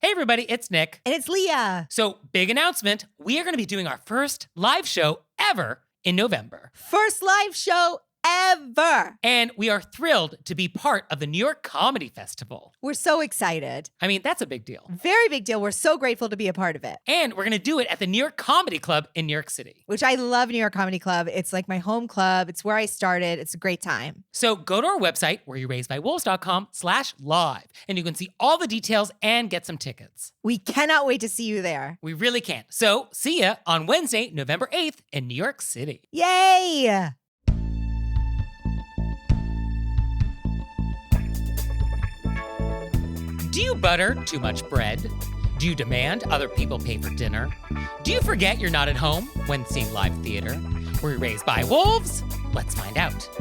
Hey everybody, it's Nick. And it's Leah. So, big announcement. We are going to be doing our first live show ever in November. First live show ever. And we are thrilled to be part of the New York Comedy Festival. We're so excited. I mean, that's a big deal. Very big deal. We're so grateful to be a part of it. And we're going to do it at the New York Comedy Club in New York City. Which I love New York Comedy Club. It's like my home club. It's where I started. It's a great time. So go to our website, wereyouRaisedByWolves.com/live, and you can see all the details and get some tickets. We cannot wait to see you there. We really can't. So see ya on Wednesday, November 8th in New York City. Yay! Do you butter too much bread? Do you demand other people pay for dinner? Do you forget you're not at home when seeing live theater? Were you raised by wolves? Let's find out. Here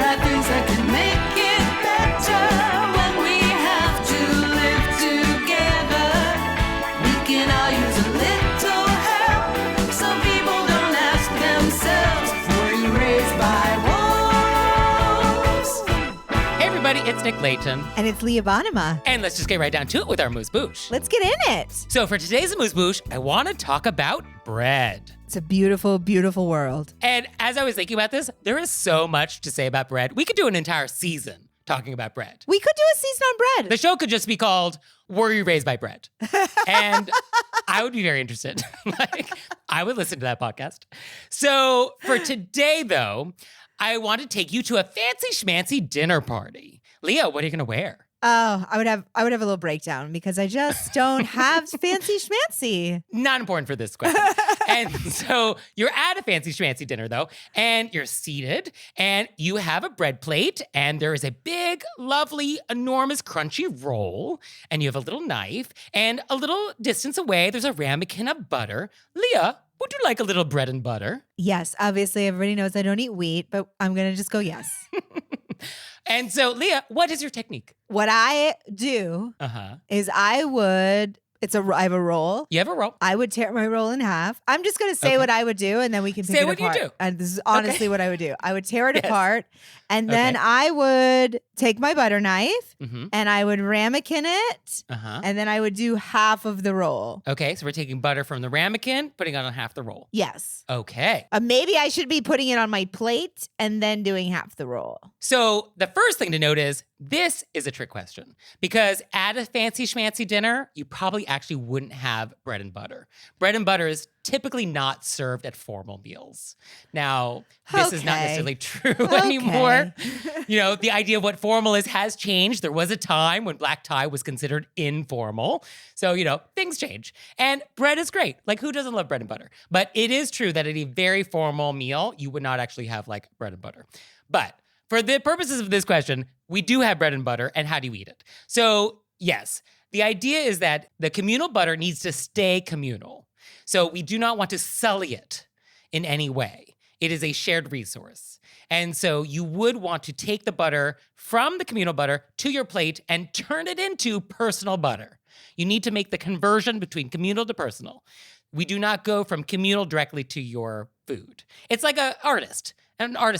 are things that can make it better when we have to live together. We can all use a little help. Some people don't ask themselves, were you raised by wolves? Hey everybody, it's Nick Leighton. And it's Leah Bonnema. And let's just get right down to it with our AMUSE-BOUCHE. Let's get in it. So for today's AMUSE-BOUCHE, I want to talk about bread. It's a beautiful, beautiful world. And as I was thinking about this, there is so much to say about bread. We could do an entire season talking about bread. We could do a season on bread. The show could just be called Were You Raised by Bread? And I would be very interested. I would listen to that podcast. So for today, though, I want to take you to a fancy schmancy dinner party. Leah, what are you going to wear? Oh, I would have a little breakdown because I just don't have fancy schmancy. Not important for this question. And so you're at a fancy schmancy dinner, though, and you're seated, and you have a bread plate, and there is a big, lovely, enormous, crunchy roll, and you have a little knife, and a little distance away, there's a ramekin of butter. Leah, would you like a little bread and butter? Yes, obviously everybody knows I don't eat wheat, but I'm going to just go yes. And so, Leah, what is your technique? What I do is I have a roll. You have a roll. I would tear my roll in half. I'm just going to say what I would do, and then we can pick Say it what apart. you do. And this is honestly what I would do. I would tear it Yes. apart, and then I would take my butter knife, and I would ramekin it, and then I would do half of the roll. Okay, so we're taking butter from the ramekin, putting it on half the roll. Yes. Okay. Maybe I should be putting it on my plate and then doing half the roll. So the first thing to note is this is a trick question because at a fancy schmancy dinner, you probably actually wouldn't have bread and butter. Bread and butter is typically not served at formal meals. Now, this is not necessarily true anymore. You know, the idea of what formal is has changed. There was a time when black tie was considered informal. So, you know, things change. And bread is great. Like, who doesn't love bread and butter? But it is true that at a very formal meal, you would not actually have like bread and butter. But for the purposes of this question, we do have bread and butter, and how do you eat it? So, yes, the idea is that the communal butter needs to stay communal. So we do not want to sully it in any way. It is a shared resource. And so you would want to take the butter from the communal butter to your plate and turn it into personal butter. You need to make the conversion between communal to personal. We do not go from communal directly to your food. It's like an artist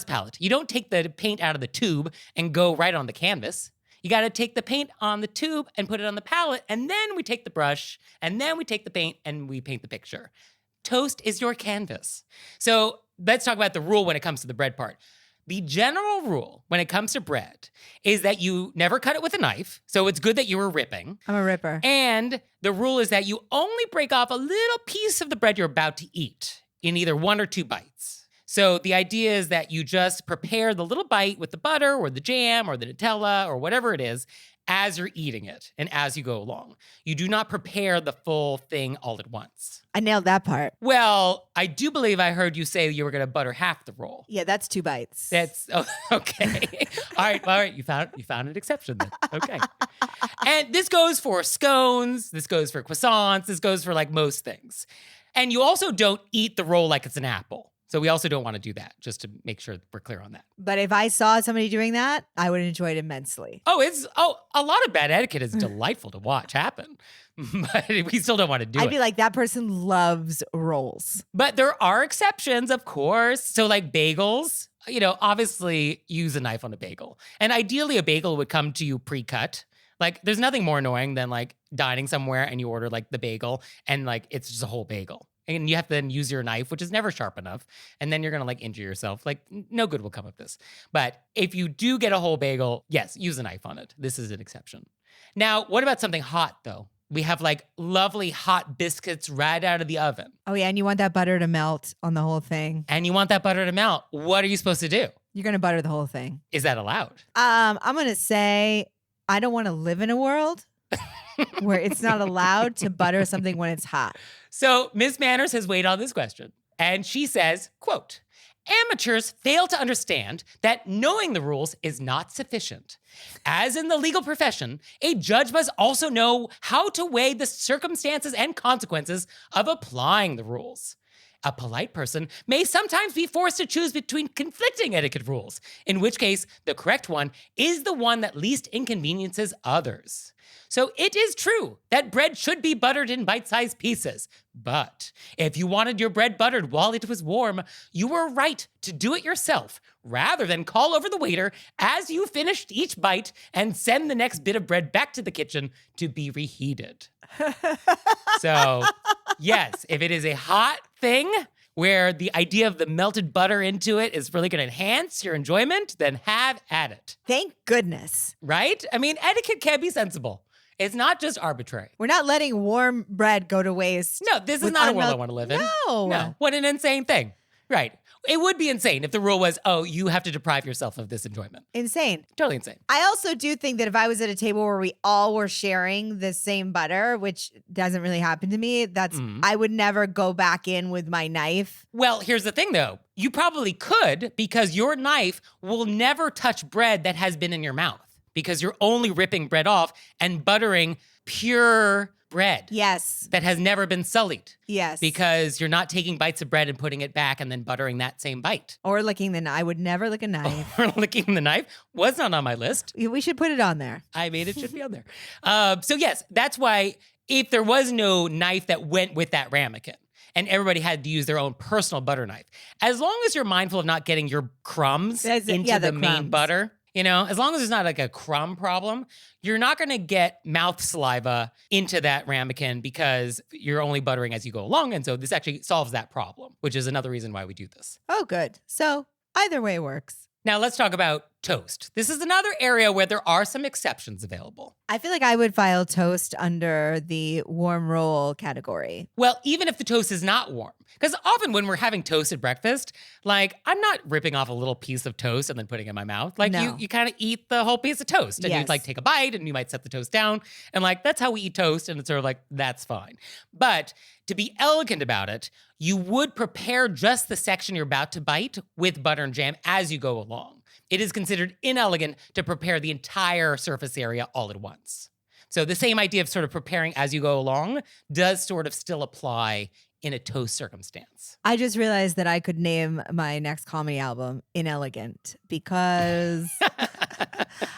palette. You don't take the paint out of the tube and go right on the canvas. You got to take the paint on the tube and put it on the palette, and then we take the brush, and then we take the paint and we paint the picture. Toast is your canvas. So let's talk about the rule when it comes to the bread part. The general rule when it comes to bread is that you never cut it with a knife. So it's good that you were ripping. I'm a ripper. And the rule is that you only break off a little piece of the bread you're about to eat in either 1 or 2 bites. So the idea is that you just prepare the little bite with the butter or the jam or the Nutella or whatever it is as you're eating it and as you go along. You do not prepare the full thing all at once. I nailed that part. Well, I do believe I heard you say you were going to butter half the roll. Yeah, that's 2 bites. Okay. All right. You found an exception then. Okay. And this goes for scones. This goes for croissants. This goes for like most things. And you also don't eat the roll like it's an apple. So we also don't want to do that, just to make sure we're clear on that. But if I saw somebody doing that, I would enjoy it immensely. A lot of bad etiquette is delightful to watch happen, but we still don't want to do it. I'd be like, that person loves rolls. But there are exceptions, of course. So like bagels, obviously use a knife on a bagel. And ideally a bagel would come to you pre-cut. Like, there's nothing more annoying than like dining somewhere and you order like the bagel and like it's just a whole bagel. And you have to then use your knife, which is never sharp enough. And then you're going to like injure yourself. Like, no good will come of this. But if you do get a whole bagel, yes, use a knife on it. This is an exception. Now, what about something hot though? We have like lovely hot biscuits right out of the oven. Oh yeah, and you want that butter to melt on the whole thing. And you want that butter to melt. What are you supposed to do? You're going to butter the whole thing. Is that allowed? I'm going to say I don't want to live in a world where it's not allowed to butter something when it's hot. So Ms. Manners has weighed on this question, and she says, quote, amateurs fail to understand that knowing the rules is not sufficient. As in the legal profession, a judge must also know how to weigh the circumstances and consequences of applying the rules. A polite person may sometimes be forced to choose between conflicting etiquette rules, in which case the correct one is the one that least inconveniences others. So it is true that bread should be buttered in bite-sized pieces. But if you wanted your bread buttered while it was warm, you were right to do it yourself, rather than call over the waiter as you finished each bite and send the next bit of bread back to the kitchen to be reheated. So, yes, if it is a hot thing where the idea of the melted butter into it is really going to enhance your enjoyment, then have at it. Thank goodness. Right? I mean, etiquette can be sensible. It's not just arbitrary. We're not letting warm bread go to waste. No, this is not a world I want to live in. No. What an insane thing. Right. It would be insane if the rule was, oh, you have to deprive yourself of this enjoyment. Insane. Totally insane. I also do think that if I was at a table where we all were sharing the same butter, which doesn't really happen to me, I would never go back in with my knife. Well, here's the thing though. You probably could because your knife will never touch bread that has been in your mouth because you're only ripping bread off and buttering pure bread. Yes. That has never been sullied. Yes. Because you're not taking bites of bread and putting it back and then buttering that same bite. Or licking the knife. I would never lick a knife. Or licking the knife was not on my list. We should put it on there. I mean, it should be on there. So yes, that's why if there was no knife that went with that ramekin and everybody had to use their own personal butter knife, as long as you're mindful of not getting your crumbs into the main butter, you know, as long as there's not like a crumb problem, you're not going to get mouth saliva into that ramekin because you're only buttering as you go along. And so this actually solves that problem, which is another reason why we do this. Oh, good. So either way works. Now let's talk about toast. This is another area where there are some exceptions available. I feel like I would file toast under the warm roll category. Well, even if the toast is not warm, because often when we're having toast at breakfast, like I'm not ripping off a little piece of toast and then putting it in my mouth. Like you kind of eat the whole piece of toast and you'd like take a bite and you might set the toast down. And like, that's how we eat toast. And it's sort of like, that's fine. But to be elegant about it, you would prepare just the section you're about to bite with butter and jam as you go along. It is considered inelegant to prepare the entire surface area all at once. So the same idea of sort of preparing as you go along does sort of still apply in a toast circumstance. I just realized that I could name my next comedy album Inelegant because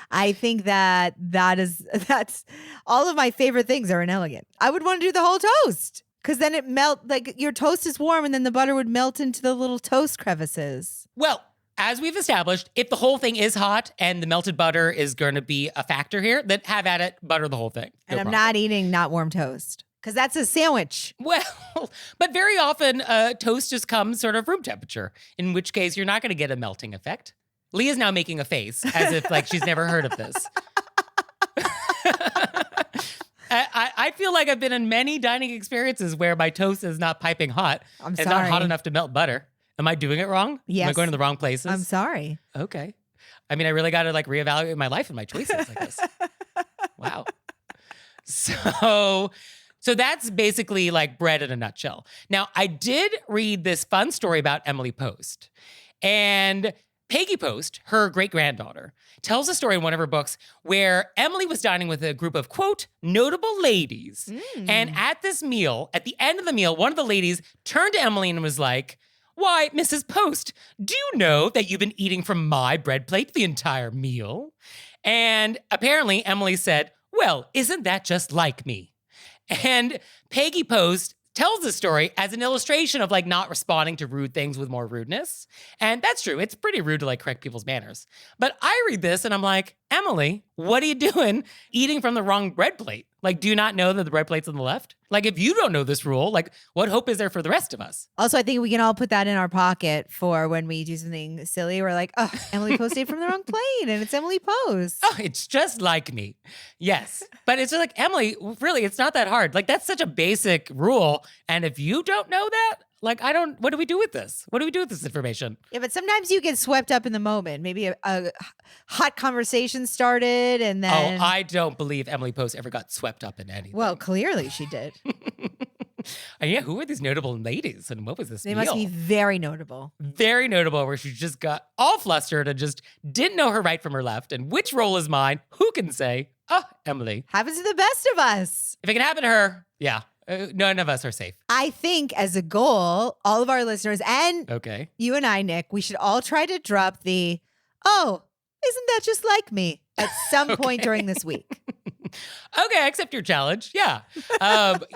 I think that's all of my favorite things are inelegant. I would want to do the whole toast because then it like your toast is warm and then the butter would melt into the little toast crevices. Well, as we've established, if the whole thing is hot and the melted butter is going to be a factor here, then have at it, butter the whole thing. And I'm not eating not warm toast because that's a sandwich. Well, but very often toast just comes sort of room temperature, in which case you're not going to get a melting effect. Leah's now making a face as if like she's never heard of this. I feel like I've been in many dining experiences where my toast is not piping hot. It's not hot enough to melt butter. Am I doing it wrong? Yes. Am I going to the wrong places? I'm sorry. Okay. I mean, I really got to like reevaluate my life and my choices, I guess. Wow. So that's basically like bread in a nutshell. Now, I did read this fun story about Emily Post. And Peggy Post, her great-granddaughter, tells a story in one of her books where Emily was dining with a group of, quote, notable ladies. And at this meal, at the end of the meal, one of the ladies turned to Emily and was like, "Why, Mrs. Post, do you know that you've been eating from my bread plate the entire meal?" And apparently Emily said, "Well, isn't that just like me?" And Peggy Post tells the story as an illustration of like not responding to rude things with more rudeness. And that's true. It's pretty rude to like correct people's manners. But I read this and I'm like, Emily, what are you doing eating from the wrong bread plate? Like, do you not know that the bread plate's on the left? Like, if you don't know this rule, like, what hope is there for the rest of us? Also, I think we can all put that in our pocket for when we do something silly. We're like, oh, Emily posted from the wrong plate and it's Emily Post. Oh, it's just like me. Yes. But it's just like, Emily, really, it's not that hard. Like, that's such a basic rule. And if you don't know that, like, what do we do with this? What do we do with this information? Yeah, but sometimes you get swept up in the moment. Maybe a hot conversation started and then. Oh, I don't believe Emily Post ever got swept up in anything. Well, clearly she did. And yeah, who were these notable ladies and what was this They meal? must be very notable. Very notable, where she just got all flustered and just didn't know her right from her left. And which role is mine? Who can say? Oh, Emily. Happens to the best of us. If it can happen to her, yeah, none of us are safe. I think as a goal, all of our listeners and Okay. you and I, Nick, we should all try to drop the, oh, isn't that just like me at some point during this week. Okay, I accept your challenge. Yeah.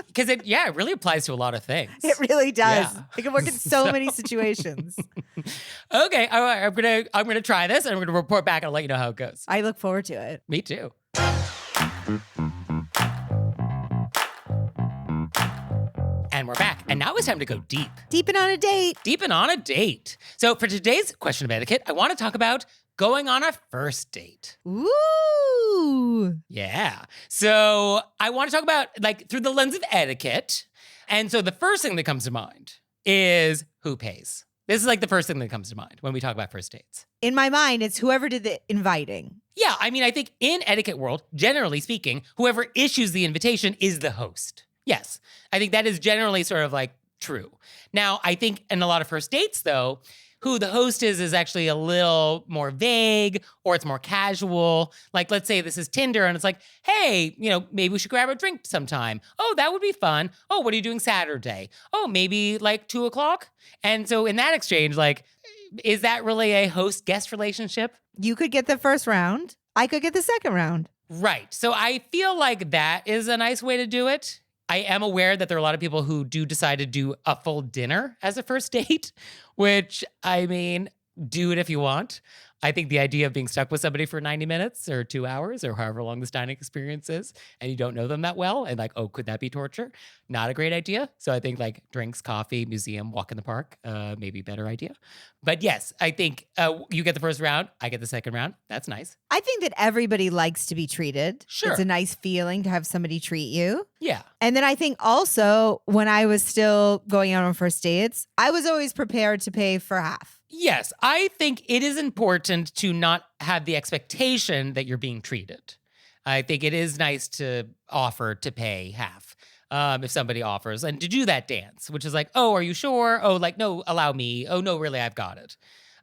Because it really applies to a lot of things. It really does. Yeah. It can work in so many situations. Okay, all right, I'm gonna try this and I'm gonna report back and I'll let you know how it goes. I look forward to it. Me too. And we're back. And now it's time to go deep. Deep and on a date. Deep and on a date. So for today's question of etiquette, I want to talk about going on a first date. Ooh. Yeah. So I want to talk about like through the lens of etiquette. And so the first thing that comes to mind is who pays. This is like the first thing that comes to mind when we talk about first dates. In my mind, it's whoever did the inviting. Yeah, I mean, I think in etiquette world, generally speaking, whoever issues the invitation is the host. Yes, I think that is generally sort of like true. Now, I think in a lot of first dates, though, who the host is actually a little more vague or it's more casual. Like, let's say this is Tinder and it's like, hey, maybe we should grab a drink sometime. Oh, that would be fun. Oh, what are you doing Saturday? Oh, maybe like 2:00. And so in that exchange, like, is that really a host-guest relationship? You could get the first round. I could get the second round. Right. So I feel like that is a nice way to do it. I am aware that there are a lot of people who do decide to do a full dinner as a first date, which, I mean, do it if you want. I think the idea of being stuck with somebody for 90 minutes or 2 hours or however long this dining experience is, and you don't know them that well, and like, oh, could that be torture? Not a great idea. So I think like drinks, coffee, museum, walk in the park, maybe a better idea. But yes, I think you get the first round, I get the second round. That's nice. I think that everybody likes to be treated. Sure. It's a nice feeling to have somebody treat you. Yeah. And then I think also when I was still going out on first dates, I was always prepared to pay for half. Yes, I think it is important to not have the expectation that you're being treated. I think it is nice to offer to pay half if somebody offers and to do that dance, which is like, oh, are you sure? Oh, like, no, allow me. Oh, no, really, I've got it.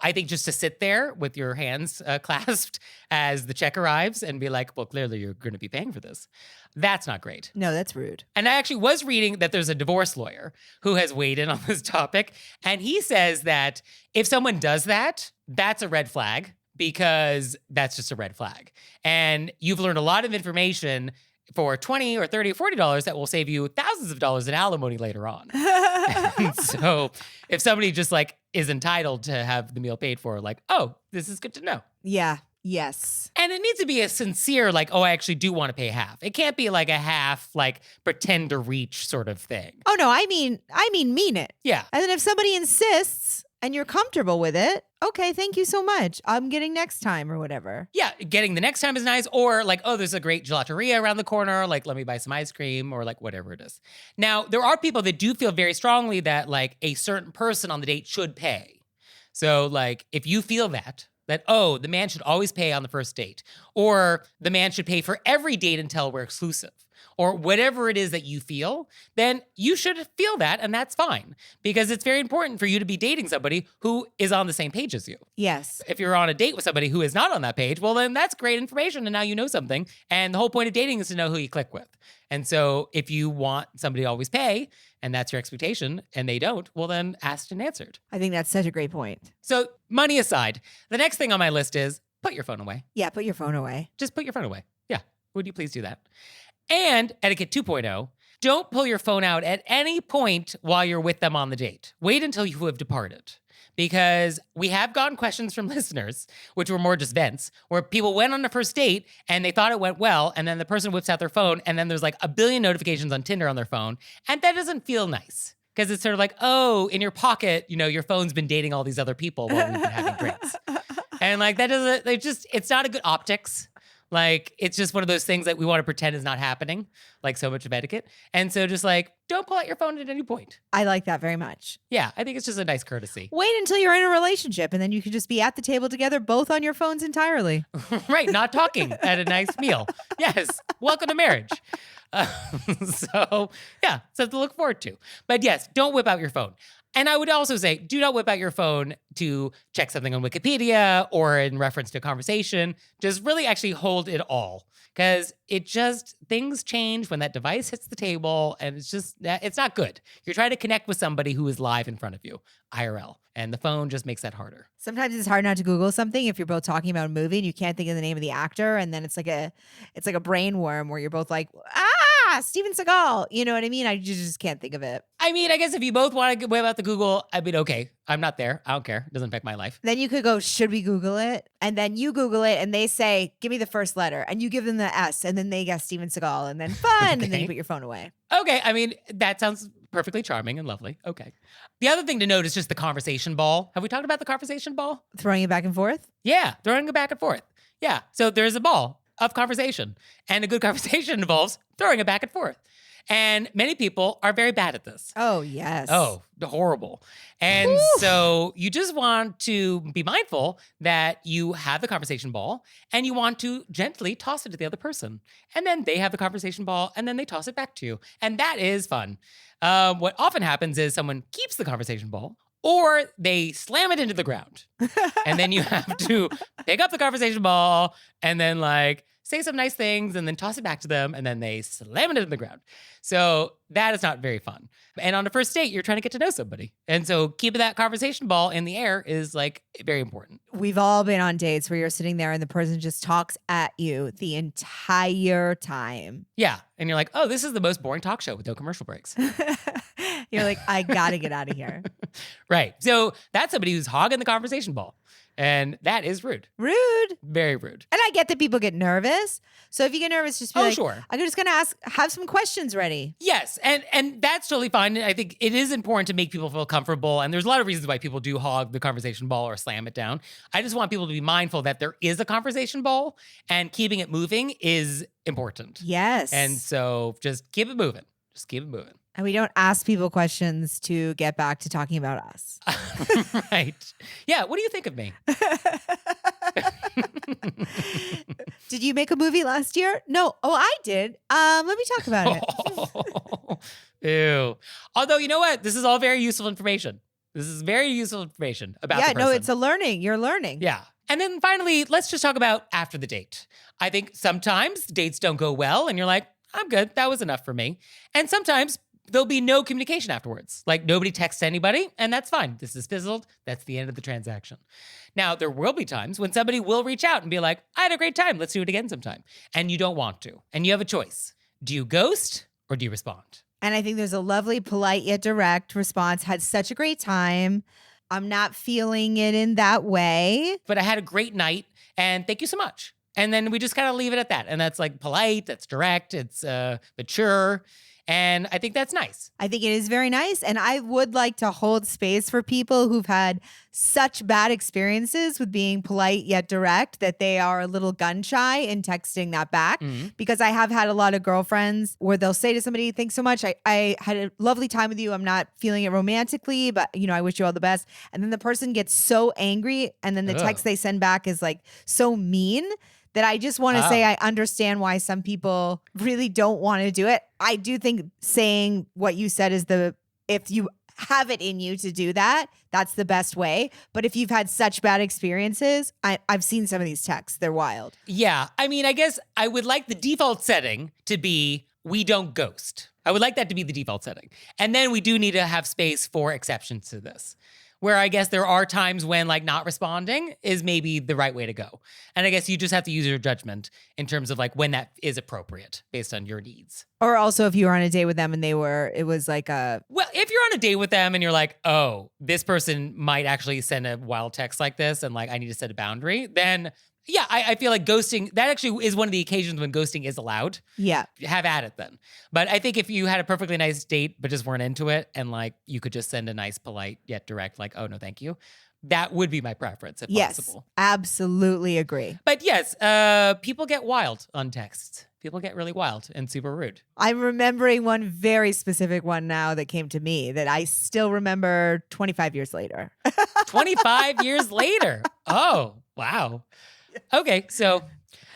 I think just to sit there with your hands clasped as the check arrives and be like, well, clearly you're going to be paying for this. That's not great. No, that's rude. And I actually was reading that there's a divorce lawyer who has weighed in on this topic. And he says that if someone does that, that's a red flag because that's just a red flag. And you've learned a lot of information for $20 or $30 or $40 that will save you thousands of dollars in alimony later on. And so if somebody just like is entitled to have the meal paid for, like, oh, this is good to know. Yeah. Yes. And it needs to be a sincere, like, oh, I actually do want to pay half. It can't be like a half, like, pretend to reach sort of thing. Oh, no, I mean, mean it. Yeah. And then if somebody insists and you're comfortable with it, okay, thank you so much. I'm getting next time or whatever. Yeah, getting the next time is nice. Or like, oh, there's a great gelateria around the corner. Like, let me buy some ice cream or like whatever it is. Now, there are people that do feel very strongly that like a certain person on the date should pay. So like, if you feel that, oh, the man should always pay on the first date, or the man should pay for every date until we're exclusive, or whatever it is that you feel, then you should feel that, and that's fine. Because it's very important for you to be dating somebody who is on the same page as you. Yes. If you're on a date with somebody who is not on that page, well, then that's great information, and now you know something. And the whole point of dating is to know who you click with. And so if you want somebody to always pay, and that's your expectation, and they don't, well, then asked and answered. I think that's such a great point. So money aside, the next thing on my list is put your phone away. Yeah, put your phone away. Just put your phone away. Yeah. Would you please do that? And etiquette 2.0, don't pull your phone out at any point while you're with them on the date. Wait until you have departed. because we have gotten questions from listeners, which were more just vents, where people went on a first date and they thought it went well, and then the person whips out their phone, and then there's like a billion notifications on Tinder on their phone, and that doesn't feel nice. Because it's sort of like, oh, in your pocket, your phone's been dating all these other people while we've been having drinks. And like, that doesn't, it's not a good optics. Like, it's just one of those things that we want to pretend is not happening, like so much of etiquette. And so just like, don't pull out your phone at any point. I like that very much. Yeah, I think it's just a nice courtesy. Wait until you're in a relationship and then you can just be at the table together, both on your phones entirely. Right, not talking at a nice meal. Yes, welcome to marriage. So yeah, something to look forward to. But yes, don't whip out your phone. And I would also say, do not whip out your phone to check something on Wikipedia or in reference to a conversation. Just really actually hold it all. Because things change when that device hits the table, and it's not good. You're trying to connect with somebody who is live in front of you, IRL. And the phone just makes that harder. Sometimes it's hard not to Google something if you're both talking about a movie and you can't think of the name of the actor, and then it's like a brain worm where you're both like, Steven Seagal. You know what I mean? I just can't think of it. I mean, I guess if you both want to whip out the Google, I mean, okay, I'm not there. I don't care. It doesn't affect my life. Then you could go, should we Google it? And then you Google it and they say, give me the first letter. And you give them the S, and then they guess Steven Seagal, and then fun. Okay. And then you put your phone away. Okay, I mean, that sounds perfectly charming and lovely. Okay. The other thing to note is just the conversation ball. Have we talked about the conversation ball? Throwing it back and forth? Yeah, throwing it back and forth. Yeah, so there's a ball of conversation. And a good conversation involves throwing it back and forth. And many people are very bad at this. Oh, yes. Oh, horrible. And so you just want to be mindful that you have the conversation ball and you want to gently toss it to the other person. And then they have the conversation ball and then they toss it back to you. And that is fun. What often happens is someone keeps the conversation ball or they slam it into the ground. And then you have to pick up the conversation ball and then like say some nice things and then toss it back to them and then they slam it into the ground. So that is not very fun. And on a first date, you're trying to get to know somebody. And so keeping that conversation ball in the air is like very important. We've all been on dates where you're sitting there and the person just talks at you the entire time. Yeah. And you're like, oh, this is the most boring talk show with no commercial breaks. You're like, I gotta get out of here. Right. So that's somebody who's hogging the conversation ball. And that is rude. Rude. Very rude. And I get that people get nervous. So if you get nervous, just be like, sure. I'm just going to have some questions ready. Yes. And that's totally fine. I think it is important to make people feel comfortable. And there's a lot of reasons why people do hog the conversation ball or slam it down. I just want people to be mindful that there is a conversation ball and keeping it moving is important. Yes. And so just keep it moving. Just keep it moving. And we don't ask people questions to get back to talking about us. Right. Yeah. What do you think of me? Did you make a movie last year? No. Oh, I did. Let me talk about it. Ew. Although, you know what? This is all very useful information. This is very useful information about the person. No, it's a learning. You're learning. Yeah. And then finally, let's just talk about after the date. I think sometimes dates don't go well and you're like, I'm good. That was enough for me. And sometimes there'll be no communication afterwards. Like nobody texts anybody, and that's fine. This is fizzled. That's the end of the transaction. Now, there will be times when somebody will reach out and be like, I had a great time. Let's do it again sometime. And you don't want to. And you have a choice. Do you ghost or do you respond? And I think there's a lovely, polite, yet direct response. Had such a great time. I'm not feeling it in that way. But I had a great night, and thank you so much. And then we just kind of leave it at that. And that's like polite, that's direct, it's mature. And I think that's nice. I think it is very nice. And I would like to hold space for people who've had such bad experiences with being polite yet direct that they are a little gun shy in texting that back. Mm-hmm. Because I have had a lot of girlfriends where they'll say to somebody, thanks so much. I had a lovely time with you. I'm not feeling it romantically, but I wish you all the best. And then the person gets so angry. And then the text they send back is like so mean that I just want to say I understand why some people really don't want to do it. I do think saying what you said is if you have it in you to do that, that's the best way. But if you've had such bad experiences, I've seen some of these texts. They're wild. Yeah. I mean, I guess I would like the default setting to be we don't ghost. I would like that to be the default setting. And then we do need to have space for exceptions to this. Where I guess there are times when like not responding is maybe the right way to go. And I guess you just have to use your judgment in terms of like when that is appropriate based on your needs. Or also if you were on a date with them and it was like a... Well, if you're on a date with them and you're like, oh, this person might actually send a wild text like this and like I need to set a boundary, then yeah, I feel like ghosting, that actually is one of the occasions when ghosting is allowed. Yeah. Have at it then. But I think if you had a perfectly nice date but just weren't into it and like you could just send a nice, polite, yet direct, like, oh, no, thank you. That would be my preference if possible. Absolutely agree. But yes, people get wild on texts. People get really wild and super rude. I'm remembering one very specific one now that came to me that I still remember 25 years later. 25 years later. Oh, wow. Okay, so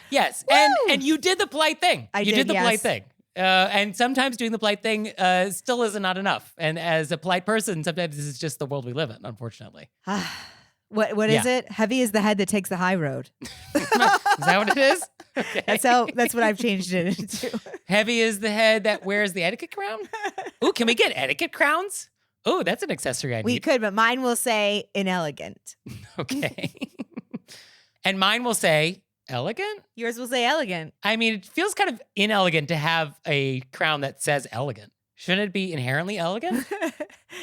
yes, and you did the polite thing. You did the polite thing. And sometimes doing the polite thing still is not enough. And as a polite person, sometimes this is just the world we live in, unfortunately. What is it? Heavy is the head that takes the high road. Is that what it is? Okay. That's what I've changed it into. Heavy is the head that wears the etiquette crown? Ooh, can we get etiquette crowns? Oh, that's an accessory I need. We could, but mine will say inelegant. Okay. And mine will say elegant? Yours will say elegant. I mean, it feels kind of inelegant to have a crown that says elegant. Shouldn't it be inherently elegant?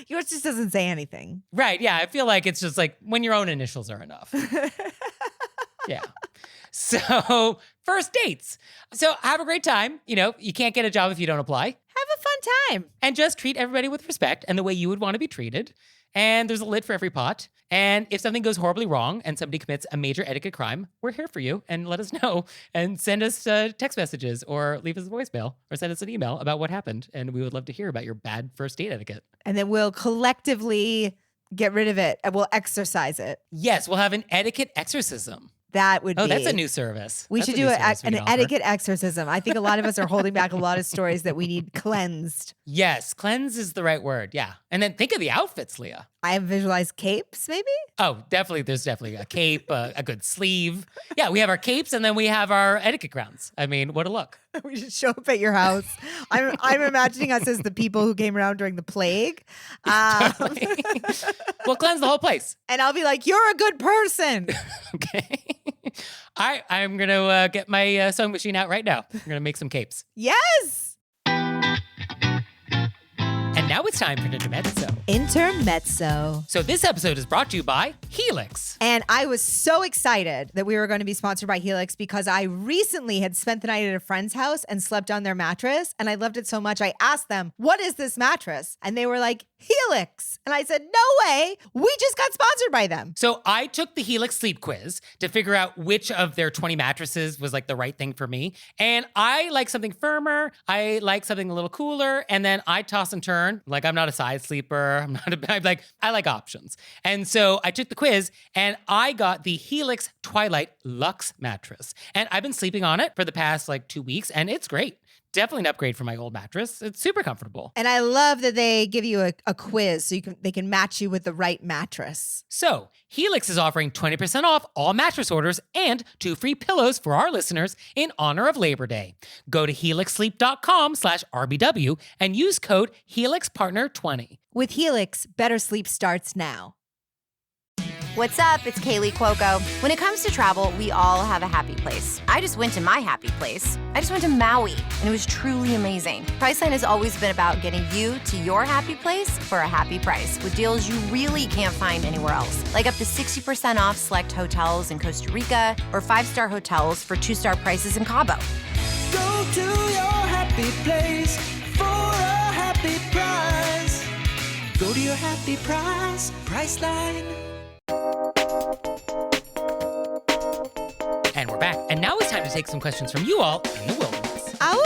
Yours just doesn't say anything. Right, yeah. I feel like it's just like when your own initials are enough. Yeah. So, first dates. So, have a great time. You know, you can't get a job if you don't apply. Have a fun time. And just treat everybody with respect and the way you would want to be treated. And there's a lid for every pot. And if something goes horribly wrong and somebody commits a major etiquette crime, we're here for you. And let us know and send us text messages or leave us a voicemail or send us an email about what happened. And we would love to hear about your bad first date etiquette. And then we'll collectively get rid of it and we'll exercise it. Yes, we'll have an etiquette exorcism. That would be. Oh, that's a new service. We That's should a do new service we an can offer. etiquette exorcism. I think a lot of us are holding back a lot of stories that we need cleansed. Yes, cleanse is the right word. Yeah. And then think of the outfits, Leah. I have visualized capes, maybe? Oh, definitely. There's definitely a cape, a good sleeve. Yeah, we have our capes and then we have our etiquette crowns. I mean, what a look. We should show up at your house. I'm imagining us as the people who came around during the plague. Totally. We'll cleanse the whole place. And I'll be like, you're a good person. Okay. All right, I'm going to get my sewing machine out right now. I'm going to make some capes. Yes. And now it's time for Intermezzo. Intermezzo. So this episode is brought to you by Helix. And I was so excited that we were going to be sponsored by Helix because I recently had spent the night at a friend's house and slept on their mattress. And I loved it so much. I asked them, what is this mattress? And they were like, Helix. And I said, no way. We just got sponsored by them. So I took the Helix sleep quiz to figure out which of their 20 mattresses was like the right thing for me. And I like something firmer. I like something a little cooler. And then I toss and turn. Like I'm not a side sleeper. I like options. And so I took the quiz and I got the Helix Twilight Luxe mattress. And I've been sleeping on it for the past like 2 weeks and it's great. Definitely an upgrade from my old mattress. It's super comfortable. And I love that they give you a quiz so they can match you with the right mattress. So Helix is offering 20% off all mattress orders and 2 free pillows for our listeners in honor of Labor Day. Go to helixsleep.com/RBW and use code HelixPartner20. With Helix, better sleep starts now. What's up? It's Kaylee Cuoco. When it comes to travel, we all have a happy place. I just went to my happy place. I just went to Maui, and it was truly amazing. Priceline has always been about getting you to your happy place for a happy price with deals you really can't find anywhere else. Like up to 60% off select hotels in Costa Rica or 5-star hotels for 2-star prices in Cabo. Go to your happy place for a happy price. Go to your happy price, Priceline. And we're back. And now it's time to take some questions from you all in the wilderness. Ow!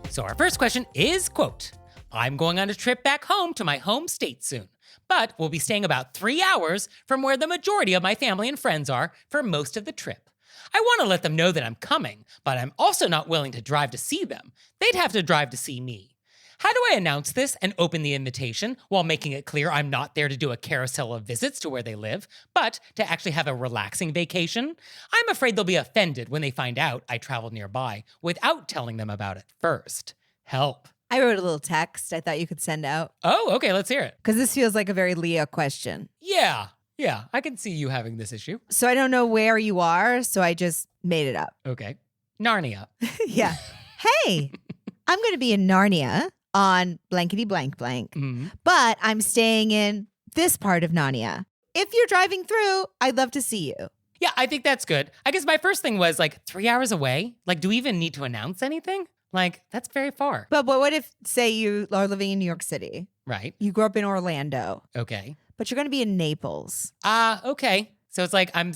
So our first question is, quote, I'm going on a trip back home to my home state soon, but we'll be staying about 3 hours from where the majority of my family and friends are for most of the trip. I want to let them know that I'm coming, but I'm also not willing to drive to see them. They'd have to drive to see me. How do I announce this and open the invitation while making it clear I'm not there to do a carousel of visits to where they live, but to actually have a relaxing vacation? I'm afraid they'll be offended when they find out I traveled nearby without telling them about it first. Help. I wrote a little text I thought you could send out Oh, okay. Let's hear it. because this feels like a very Leah question. Yeah. Yeah. I can see you having this issue. So I don't know where you are, so I just made it up. Okay. Narnia. Yeah. Hey, I'm going to be in Narnia on blankety blank blank, Mhm. but I'm staying in this part of Narnia. If you're driving through, I'd love to see you. Yeah, I think that's good. I guess my first thing was like 3 hours away. Like, do we even need to announce anything? Like, that's very far. But what if, say, you are living in New York City? Right. You grew up in Orlando, Okay. but you're going to be in Naples. Okay. So it's like I'm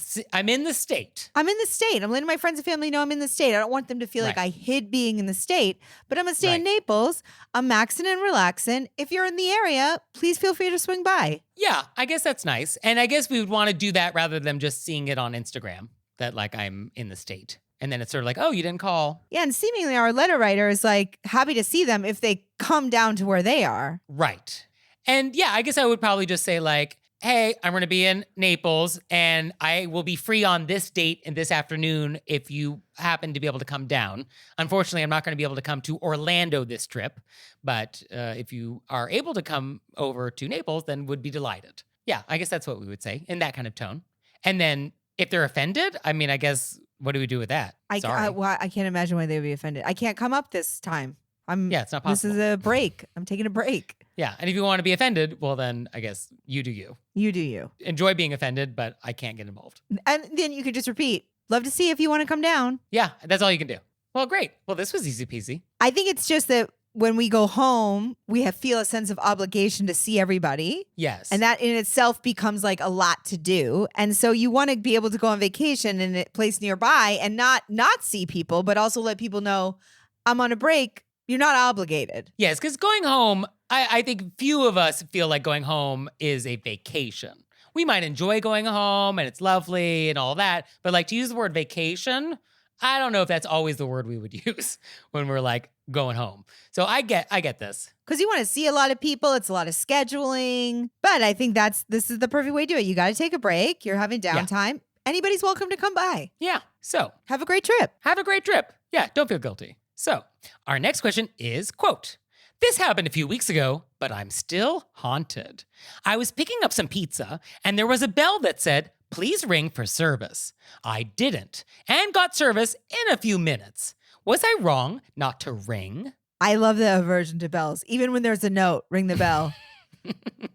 in the state. I'm in the state. I'm letting my friends and family know I'm in the state. I don't want them to feel like Right. I hid being in the state, but I'm going to stay in Right. Naples. I'm maxing and relaxing. If you're in the area, please feel free to swing by. Yeah, I guess that's nice. And I guess we would want to do that rather than just seeing it on Instagram that like I'm in the state. And then it's sort of like, oh, you didn't call. Yeah, and seemingly our letter writer is like happy to see them if they come down to where they are. Right. And yeah, I guess I would probably just say like, hey, I'm going to be in Naples and I will be free on this date and this afternoon if you happen to be able to come down. Unfortunately, I'm not going to be able to come to Orlando this trip, but if you are able to come over to Naples, then would be delighted. Yeah, I guess that's what we would say in that kind of tone. And then if they're offended, I mean, I guess, what do we do with that? Sorry. I can't imagine why they would be offended. I can't come up this time. Yeah, it's not possible. This is a break. I'm taking a break. Yeah, and if you want to be offended, well, then I guess you do you. You do you. Enjoy being offended, but I can't get involved. And then you could just repeat, love to see if you want to come down. Yeah, that's all you can do. Well, great. Well, this was easy peasy. I think it's just that when we go home, we feel a sense of obligation to see everybody. Yes. And that in itself becomes like a lot to do. And so you want to be able to go on vacation in a place nearby and not see people, but also let people know I'm on a break. You're not obligated. Yes, because going home, I think few of us feel like going home is a vacation. We might enjoy going home and it's lovely and all that, but like to use the word vacation, I don't know if that's always the word we would use when we're like going home. So I get this. Because you want to see a lot of people. It's a lot of scheduling. But I think this is the perfect way to do it. You got to take a break. You're having downtime. Anybody's welcome to come by. Yeah. So Have a great trip. have a great trip. Yeah, don't feel guilty. So our next question is, quote, "This happened a few weeks ago, but I'm still haunted. I was picking up some pizza and there was a bell that said, 'Please ring for service.' I didn't and got service in a few minutes. Was I wrong not to ring?" I love the aversion to bells. Even when there's a note, ring the bell.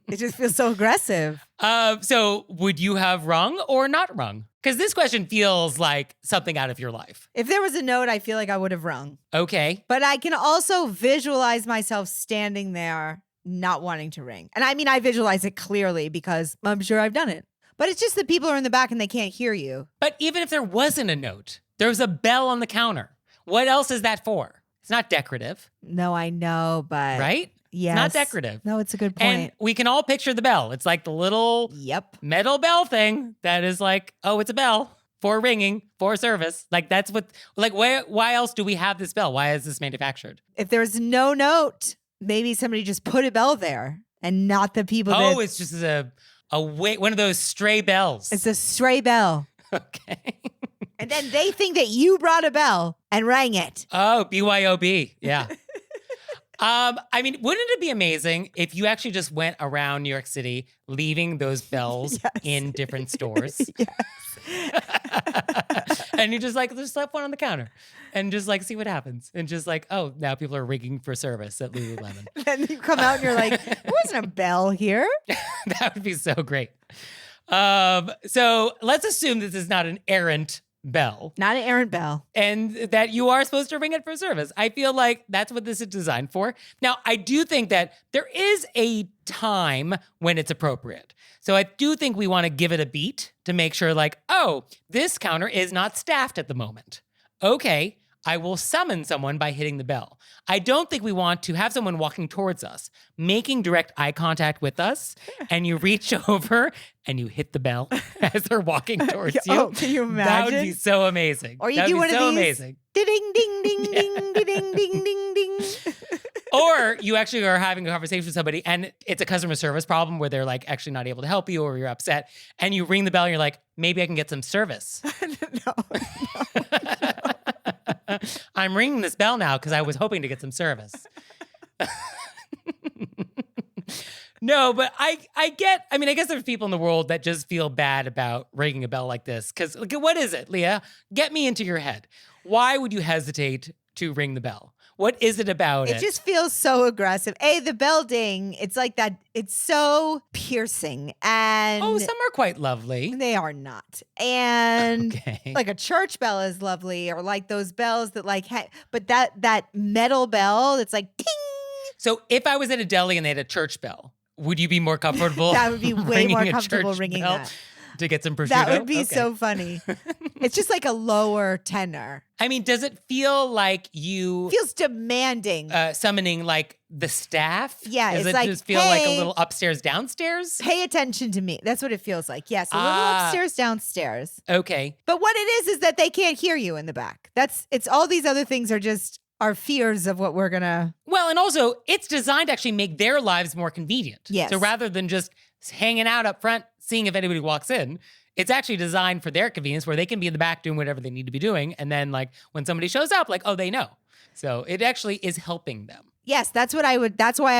It just feels so aggressive. So would you have rung or not rung? Because this question feels like something out of your life. If there was a note, I feel like I would have rung. Okay. But I can also visualize myself standing there not wanting to ring. And I mean, I visualize it clearly because I'm sure I've done it. But it's just that people are in the back and they can't hear you. But even if there wasn't a note, there's a bell on the counter. What else is that for? It's not decorative, No, I know, but right? yes. It's not decorative. No, it's a good And point. we can all picture the bell. It's like the little Yep. metal bell thing that is like, oh, it's a bell for ringing, for service. Like that's what, like why else do we have this bell? Why is this manufactured? If there's no note, maybe somebody just put a bell there and not the people Oh, that it's just one of those stray bells. it's a stray bell. Okay. And then they think that you brought a bell and rang it. Oh, BYOB. Yeah. I mean, wouldn't it be amazing if you actually just went around New York City leaving those bells Yes. in different stores? Yes. And you just slap one on the counter and just like see what happens. And just like, oh, now people are ringing for service at Lululemon. Then you come out and you're like, there wasn't a bell here. That would be so great. So let's assume this is not an errant bell Not an errant bell. and that you are supposed to ring it for service. I feel like that's what this is designed for. Now, I do think that there is a time when it's appropriate. So I do think we want to give it a beat to make sure like, oh, this counter is not staffed at the moment. Okay, I will summon someone by hitting the bell. I don't think we want to have someone walking towards us, making direct eye contact with us, and you reach over and you hit the bell as they're walking towards you. Oh, can you That would imagine? be so amazing. Or you That would do be one of so these. amazing. Ding, ding, ding, ding, ding, ding, ding, ding, ding. Or you actually are having a conversation with somebody and it's a customer service problem where they're like actually not able to help you or you're upset and you ring the bell and you're like, maybe I can get some service. No. I'm ringing this bell now because I was hoping to get some service. No, but I guess there's people in the world that just feel bad about ringing a bell like this. Because what is it, Leah? Get me into your head. Why would you hesitate to ring the bell? What is it about it? It just feels so aggressive. The bell ding, it's like that. It's so piercing. And Oh, some are quite lovely. they are not. And Okay. like a church bell is lovely, or like those bells that but that metal bell that's like ting. So if I was at a deli and they had a church bell, would you be more comfortable? That would be way ringing more a comfortable church ringing bell that. to get some prosciutto? That would be Okay. so funny. It's just like a lower tenor. I mean, does it feel like you Feels demanding. summoning like the staff? Yeah, Does it's it like, just feel like a hey. little upstairs downstairs? Pay attention to me. That's what it feels like. Yes, a little upstairs, downstairs. Okay. But what it is that they can't hear you in the back. It's all these other things are just our fears of what we're gonna. Well, and also it's designed to actually make their lives more convenient. Yes. So rather than just hanging out up front, seeing if anybody walks in, it's actually designed for their convenience where they can be in the back doing whatever they need to be doing. And then like when somebody shows up, like, oh, they know. So it actually is helping them. Yes, that's why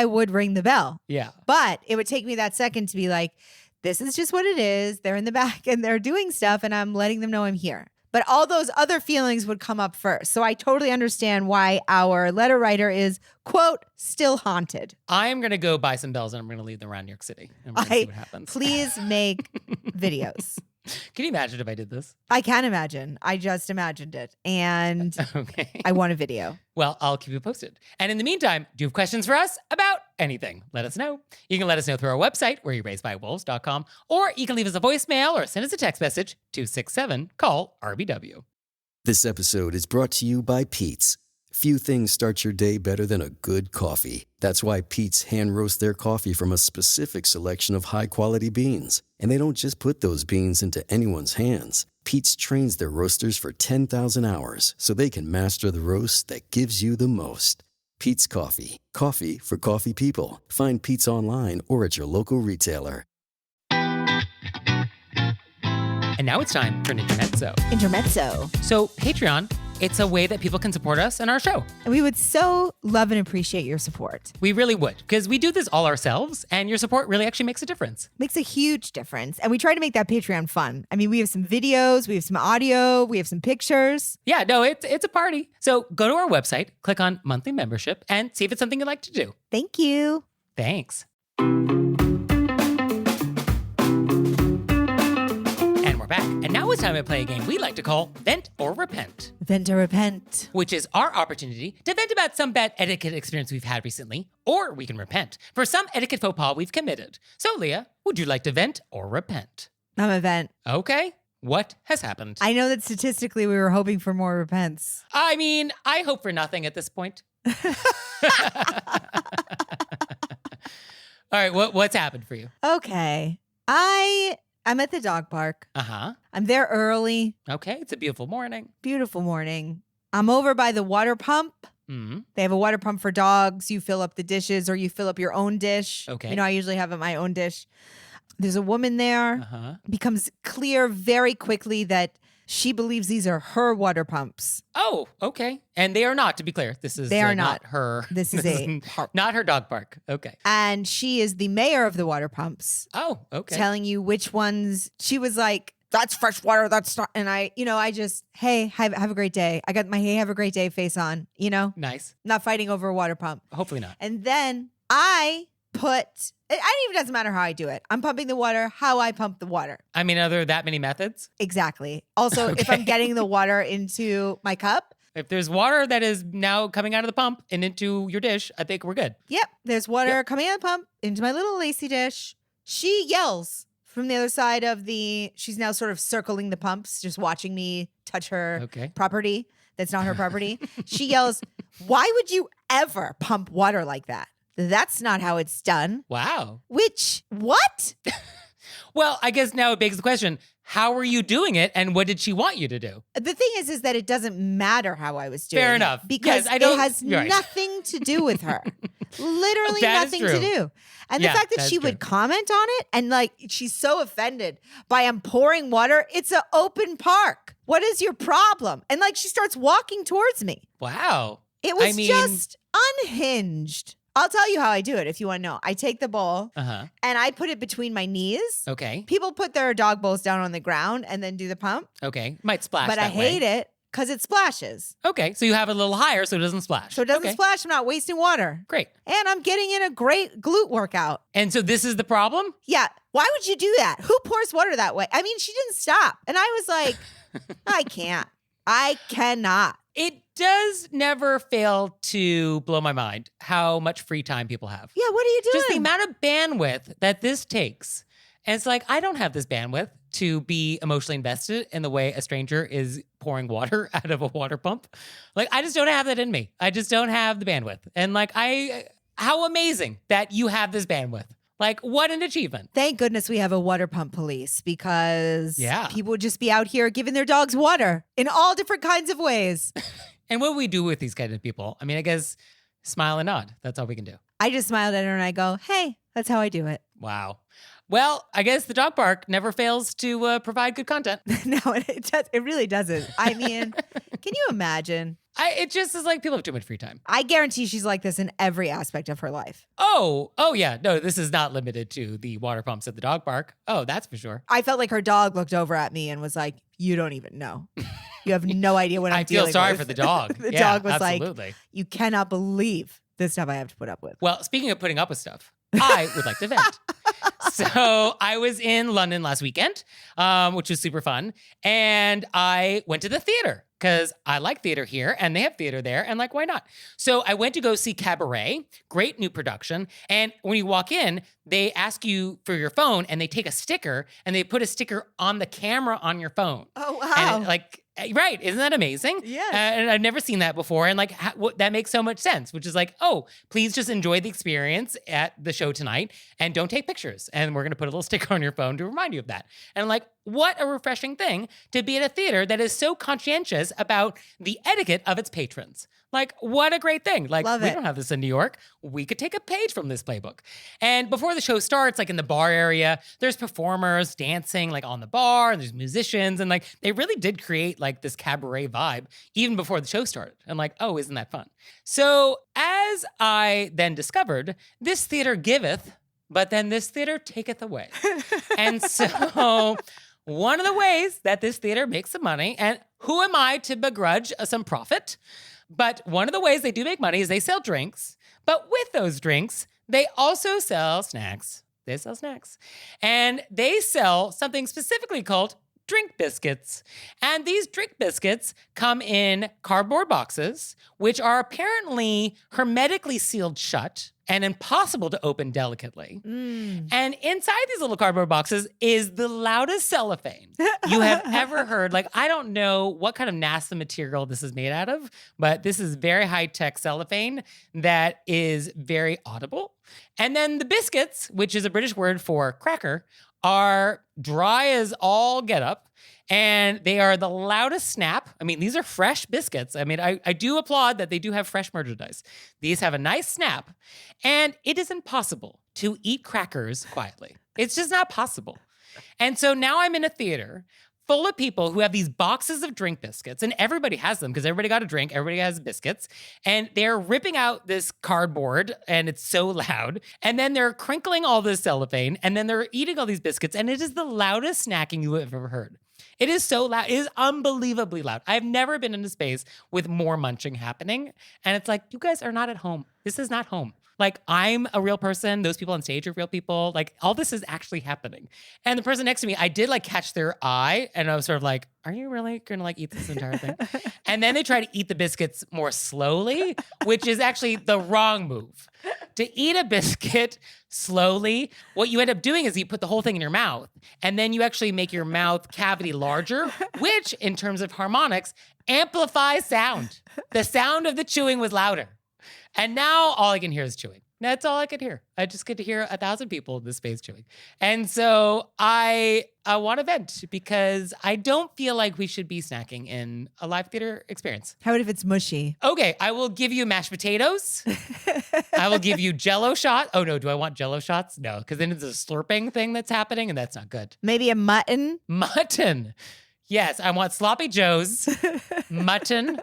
I would ring the bell. Yeah. But it would take me that second to be like, this is just what it is. They're in the back and they're doing stuff and I'm letting them know I'm here. But all those other feelings would come up first. So I totally understand why our letter writer is, quote, still haunted. I am going to go buy some bells and I'm going to leave them around New York City. And we're going to see what happens. Please make videos. Can you imagine if I did this? I can imagine. I just imagined it. And Okay. I want a video. Well, I'll keep you posted. And in the meantime, do you have questions for us about anything? Let us know. You can let us know through our website, wereyourbaisedbywolves.com, or you can leave us a voicemail or send us a text message, 267-CALL-RBW. This episode is brought to you by Pete's. Few things start your day better than a good coffee. That's why Pete's hand roast their coffee from a specific selection of high-quality beans. And they don't just put those beans into anyone's hands. Pete's trains their roasters for 10,000 hours so they can master the roast that gives you the most. Pete's Coffee. Coffee for coffee people. Find Pete's online or at your local retailer. And now it's time for an intermezzo. Intermezzo. So Patreon, it's a way that people can support us and our show. And we would so love and appreciate your support. We really would, because we do this all ourselves, and your support really actually makes a difference. Makes a huge difference. And we try to make that Patreon fun. I mean, we have some videos, we have some audio, we have some pictures. Yeah, no, it's a party. So go to our website, click on monthly membership, and see if it's something you'd like to do. Thank you. Thanks. And we're back. And now it's time to play a game we like to call Vent or Repent, Vent or repent. which is our opportunity to vent about some bad etiquette experience we've had recently, or we can repent for some etiquette faux pas we've committed. So, Leah, would you like to vent or repent? I'm a vent. Okay. What has happened? I know that statistically we were hoping for more repents. I mean, I hope for nothing at this point. All right, what's happened for you? Okay. I'm at the dog park. Uh-huh. I'm there early. Okay, it's a beautiful morning. Beautiful morning. I'm over by the water pump. Mm-hmm. They have a water pump for dogs. You fill up the dishes or you fill up your own dish. Okay. You know, I usually have my own dish. There's a woman there. Uh-huh. Becomes clear very quickly that she believes these are her water pumps. Oh, okay. And they are not, to be clear. This is They are not not. her. This is a park. not her dog park. Okay. And she is the mayor of the water pumps, Oh, okay. telling you which ones. She was like, that's fresh water. That's not. And I just, hey, have a great day. I got my hey, have a great day face on, Nice. not fighting over a water pump. Hopefully not. And then I even doesn't matter how I do it. I'm pumping the water, how I pump the water. I mean, are there that many methods? Exactly. Also, if I'm Okay. getting the water into my cup, If there's water that is now coming out of the pump and into your dish, I think we're good. yep, there's water Yep. coming out of the pump into my little lacy dish. She yells from the other side of she's now sort of circling the pumps, just watching me touch her Okay. property that's not her property. She yells, why would you ever pump water like that? That's not how it's done. Wow. What? Well, I guess now it begs the question, how were you doing it and what did she want you to do? The thing is that it doesn't matter how I was doing Fair it enough. because Yes, I don't- it has you're right. nothing to do with her. Literally That is nothing to true. do. And Yeah, the fact that that she is would true. comment on it and she's so offended by I'm pouring water. It's an open park. What is your problem? And she starts walking towards me. Wow. It was I mean- just unhinged. I'll tell you how I do it if you want to know. I take the bowl Uh-huh. and I put it between my knees. Okay. People put their dog bowls down on the ground and then do the pump. Okay. Might splash But I hate it because it splashes. Okay. So you have it a little higher so it doesn't splash. So it doesn't Okay. splash. I'm not wasting water. Great. And I'm getting in a great glute workout. And so this is the problem? Yeah. Why would you do that? Who pours water that way? I mean, she didn't stop. And I was like, I can't. I cannot. It does never fail to blow my mind how much free time people have. Yeah, what are you doing? Just the amount of bandwidth that this takes. And it's like, I don't have this bandwidth to be emotionally invested in the way a stranger is pouring water out of a water pump. Like, I just don't have that in me. I just don't have the bandwidth. And like, how amazing that you have this bandwidth. Like, what an achievement. Thank goodness we have a water pump police because Yeah. people would just be out here giving their dogs water in all different kinds of ways. And what do we do with these kind of people? I mean, I guess smile and nod. That's all we can do. I just smiled at her and I go, hey, that's how I do it. Wow. Well, I guess the dog park never fails to provide good content. No, it really doesn't. I mean, can you imagine? It just is like people have too much free time. I guarantee she's like this in every aspect of her life. Oh yeah. No, this is not limited to the water pumps at the dog park. Oh, that's for sure. I felt like her dog looked over at me and was like, you don't even know. You have no idea what I'm I feel dealing sorry with. for the dog. The Yeah, dog was absolutely. like, you cannot believe the stuff I have to put up with. Well, speaking of putting up with stuff, I would like to vent. So I was in London last weekend, which was super fun. And I went to the theater because I like theater here and they have theater there. And like, why not? So I went to go see Cabaret, great new production. And when you walk in, they ask you for your phone and they take a sticker and they put a sticker on the camera on your phone. Oh, And wow. right, isn't that amazing? Yes. And I've never seen that before. And like, that makes so much sense, which is like, oh, please just enjoy the experience at the show tonight and don't take pictures. And we're going to put a little sticker on your phone to remind you of that. And I'm like, what a refreshing thing to be at a theater that is so conscientious about the etiquette of its patrons. Like, what a great thing. Like, Love we it. don't have this in New York. We could take a page from this playbook. And before the show starts, like in the bar area, there's performers dancing like on the bar and there's musicians. And like, they really did create like this cabaret vibe even before the show started. And like, oh, isn't that fun? So as I then discovered, this theater giveth, but then this theater taketh away. And so one of the ways that this theater makes some money, and who am I to begrudge some profit? But one of the ways they do make money is they sell drinks. But with those drinks, they also sell snacks. They sell snacks. And they sell something specifically called drink biscuits. And these drink biscuits come in cardboard boxes, which are apparently hermetically sealed shut and impossible to open delicately. And inside these little cardboard boxes is the loudest cellophane you have ever heard. Like, I don't know what kind of NASA material this is made out of, but this is very high-tech cellophane that is very audible. And then the biscuits, which is a British word for cracker, are dry as all get up. And they are the loudest snap. I mean, these are fresh biscuits. I mean, I do applaud that they do have fresh merchandise. These have a nice snap. And it is impossible to eat crackers quietly. It's just not possible. And so now I'm in a theater full of people who have these boxes of drink biscuits, and everybody has them because everybody got a drink, everybody has biscuits, and they're ripping out this cardboard, and it's so loud, and then they're crinkling all this cellophane, and then they're eating all these biscuits, and it is the loudest snacking you have ever heard. It is so loud. It is unbelievably loud. I've never been in a space with more munching happening, and it's like, you guys are not at home. This is not home. Like, I'm a real person. Those people on stage are real people. Like, all this is actually happening. And the person next to me, I did like catch their eye and I was sort of like, are you really going to like eat this entire thing? And then they try to eat the biscuits more slowly, which is actually the wrong move. To eat a biscuit slowly, what you end up doing is you put the whole thing in your mouth and then you actually make your mouth cavity larger, which in terms of harmonics amplifies sound. The sound of the chewing was louder. And now all I can hear is chewing. That's all I can hear. I just get to hear 1,000 people in this space chewing. And so I want to vent because I don't feel like we should be snacking in a live theater experience. How about if it's mushy? Okay, I will give you mashed potatoes. I will give you Jell-O shot. Oh no, do I want Jell-O shots? No, because then it's a slurping thing that's happening and that's not good. Maybe a mutton? Mutton. Yes, I want sloppy joes, mutton,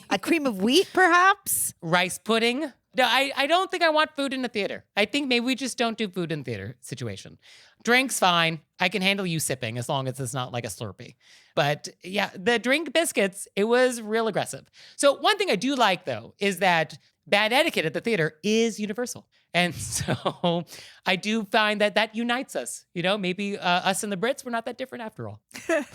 A cream of wheat, perhaps? rice pudding. No, I don't think I want food in the theater. I think maybe we just don't do food in theater situation. Drinks, fine. I can handle you sipping as long as it's not like a Slurpee. But yeah, the drink biscuits, it was real aggressive. So one thing I do like, though, is that bad etiquette at the theater is universal. And so I do find that unites us. You know, maybe us and the Brits, we're not that different after all.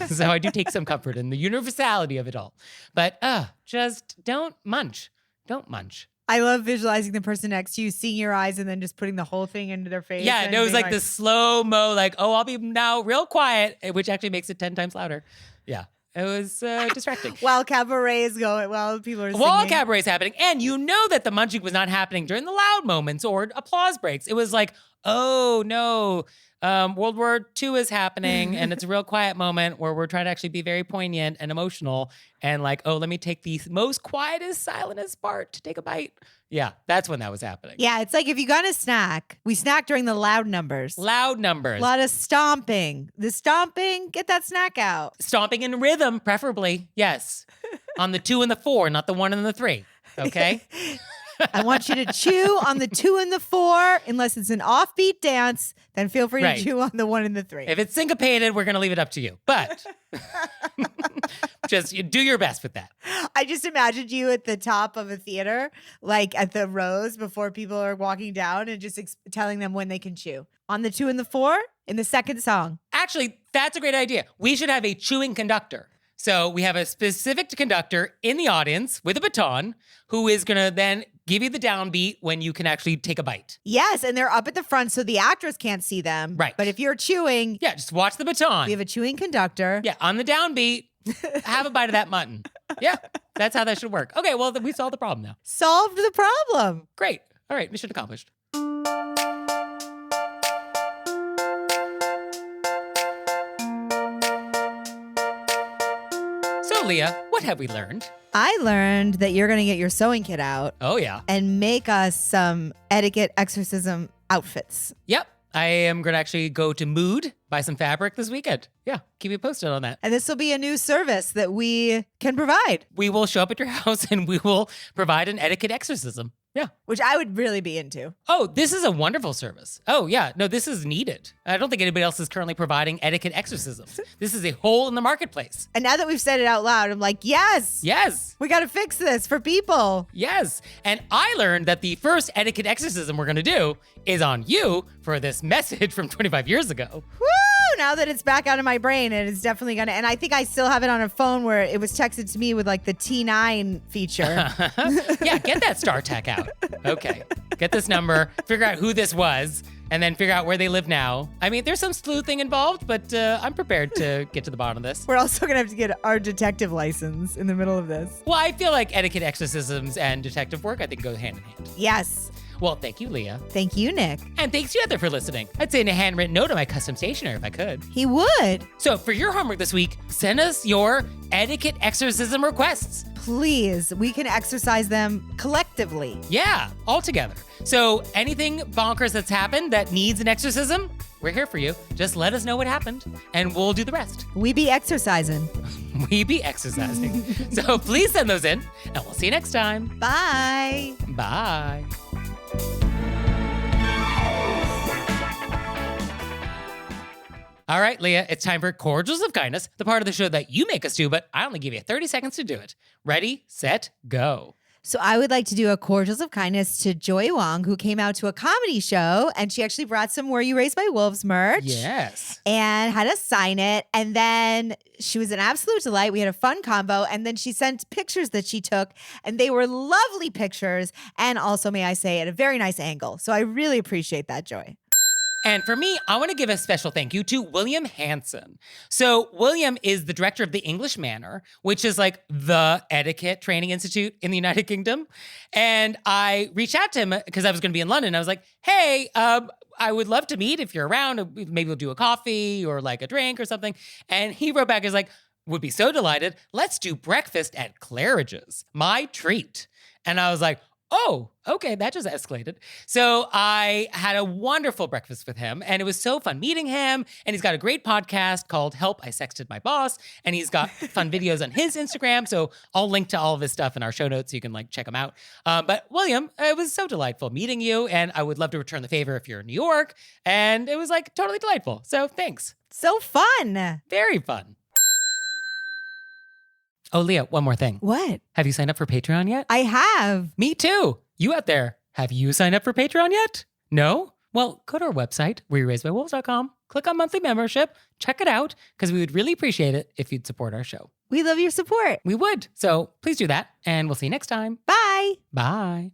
So I do take some comfort in the universality of it all. But just don't munch. Don't munch. I love visualizing the person next to you, seeing your eyes, and then just putting the whole thing into their face. Yeah, no, it was like the slow-mo, like, oh, I'll be now real quiet, which actually makes it 10 times louder. Yeah, it was distracting. While cabaret is going, while people are singing. While cabaret is happening, and you know that the munching was not happening during the loud moments or applause breaks. It was like, oh, no, World War II is happening, and it's a real quiet moment where we're trying to actually be very poignant and emotional, and like, oh, let me take the most quietest, silentest part to take a bite. Yeah, that's when that was happening. Yeah, it's like if you're gonna snack, we snack during the loud numbers. Loud numbers. A lot of stomping. The stomping, get that snack out. Stomping in rhythm, preferably. Yes. On the 2 and the 4, not the 1 and the 3. Okay? I want you to chew on the 2 and the 4. Unless it's an offbeat dance, then feel free Right. to chew on the 1 and the 3. If it's syncopated, we're going to leave it up to you. But just do your best with that. I just imagined you at the top of a theater, like at the rows before people are walking down and just telling them when they can chew. On the 2 and the 4 in the second song. Actually, that's a great idea. We should have a chewing conductor. So we have a specific conductor in the audience with a baton who is going to then give you the downbeat when you can actually take a bite. Yes, and they're up at the front so the actors can't see them. Right. But if you're chewing, Yeah, just watch the baton. we have a chewing conductor. Yeah, on the downbeat, have a bite of that mutton. Yeah, that's how that should work. Okay, well, we solved the problem now. Solved the problem. Great. All right, mission accomplished. So, Leah, what have we learned? I learned that you're going to get your sewing kit out Oh, yeah. and make us some etiquette exorcism outfits. Yep. I am going to actually go to Mood, buy some fabric this weekend. Yeah, keep you posted on that. And this will be a new service that we can provide, We will show up at your house and we will provide an etiquette exorcism. Yeah. which I would really be into. Oh, this is a wonderful service. Oh, yeah. No, this is needed. I don't think anybody else is currently providing etiquette exorcisms. This is a hole in the marketplace. And now that we've said it out loud, I'm like, yes, Yes. we got to fix this for people. Yes. And I learned that the first etiquette exorcism we're going to do is on you for this message from 25 years ago. Woo! Now that it's back out of my brain, and it's definitely going to, and I think I still have it on a phone where it was texted to me with like the T9 feature. Yeah, get that StarTech out. Okay. Get this number, figure out who this was, and then figure out where they live now. I mean, there's some sleuthing involved, but I'm prepared to get to the bottom of this. We're also going to have to get our detective license in the middle of this. Well, I feel like etiquette exorcisms and detective work, I think, go hand in hand. Yes. Well, thank you, Leah. Thank you, Nick. And thanks to you out there for listening. I'd say in a handwritten note on my custom stationer if I could. He would. So for your homework this week, send us your etiquette exorcism requests. Please, we can exercise them collectively. Yeah, all together. So anything bonkers that's happened that needs an exorcism, we're here for you. Just let us know what happened and we'll do the rest. We be exercising. We be exercising. So please send those in and we'll see you next time. Bye. Bye. All right, Leah, it's time for Cordials of Kindness, the part of the show that you make us do, but I only give you 30 seconds to do it. Ready, set, go. So I would like to do a cordials of kindness to Joy Wong, who came out to a comedy show, and she actually brought some Were You Raised by Wolves merch. Yes. And had us sign it. And then she was an absolute delight. We had a fun combo. And then she sent pictures that she took, and they were lovely pictures. And also, may I say, at a very nice angle. So I really appreciate that, Joy. And for me, I want to give a special thank you to William Hanson. So William is the director of the English Manor, which is like the etiquette training institute in the United Kingdom. And I reached out to him because I was going to be in London. I was like, hey, I would love to meet if you're around. Maybe we'll do a coffee or like a drink or something. And he wrote back, he's like, would be so delighted. Let's do breakfast at Claridge's. My treat. And I was like, Oh, okay, that just escalated. So I had a wonderful breakfast with him, and it was so fun meeting him. And he's got a great podcast called Help, I Sexted My Boss. And he's got fun videos on his Instagram. So I'll link to all of his stuff in our show notes so you can check him out. But William, it was so delightful meeting you, and I would love to return the favor if you're in New York. And it was totally delightful. So thanks. So fun. Very fun. Oh, Leah, one more thing. What? Have you signed up for Patreon yet? I have. Me too. You out there, have you signed up for Patreon yet? No? Well, go to our website, wereraisedbywolves.com, click on monthly membership, check it out, because we would really appreciate it if you'd support our show. We love your support. We would. So please do that, and we'll see you next time. Bye. Bye.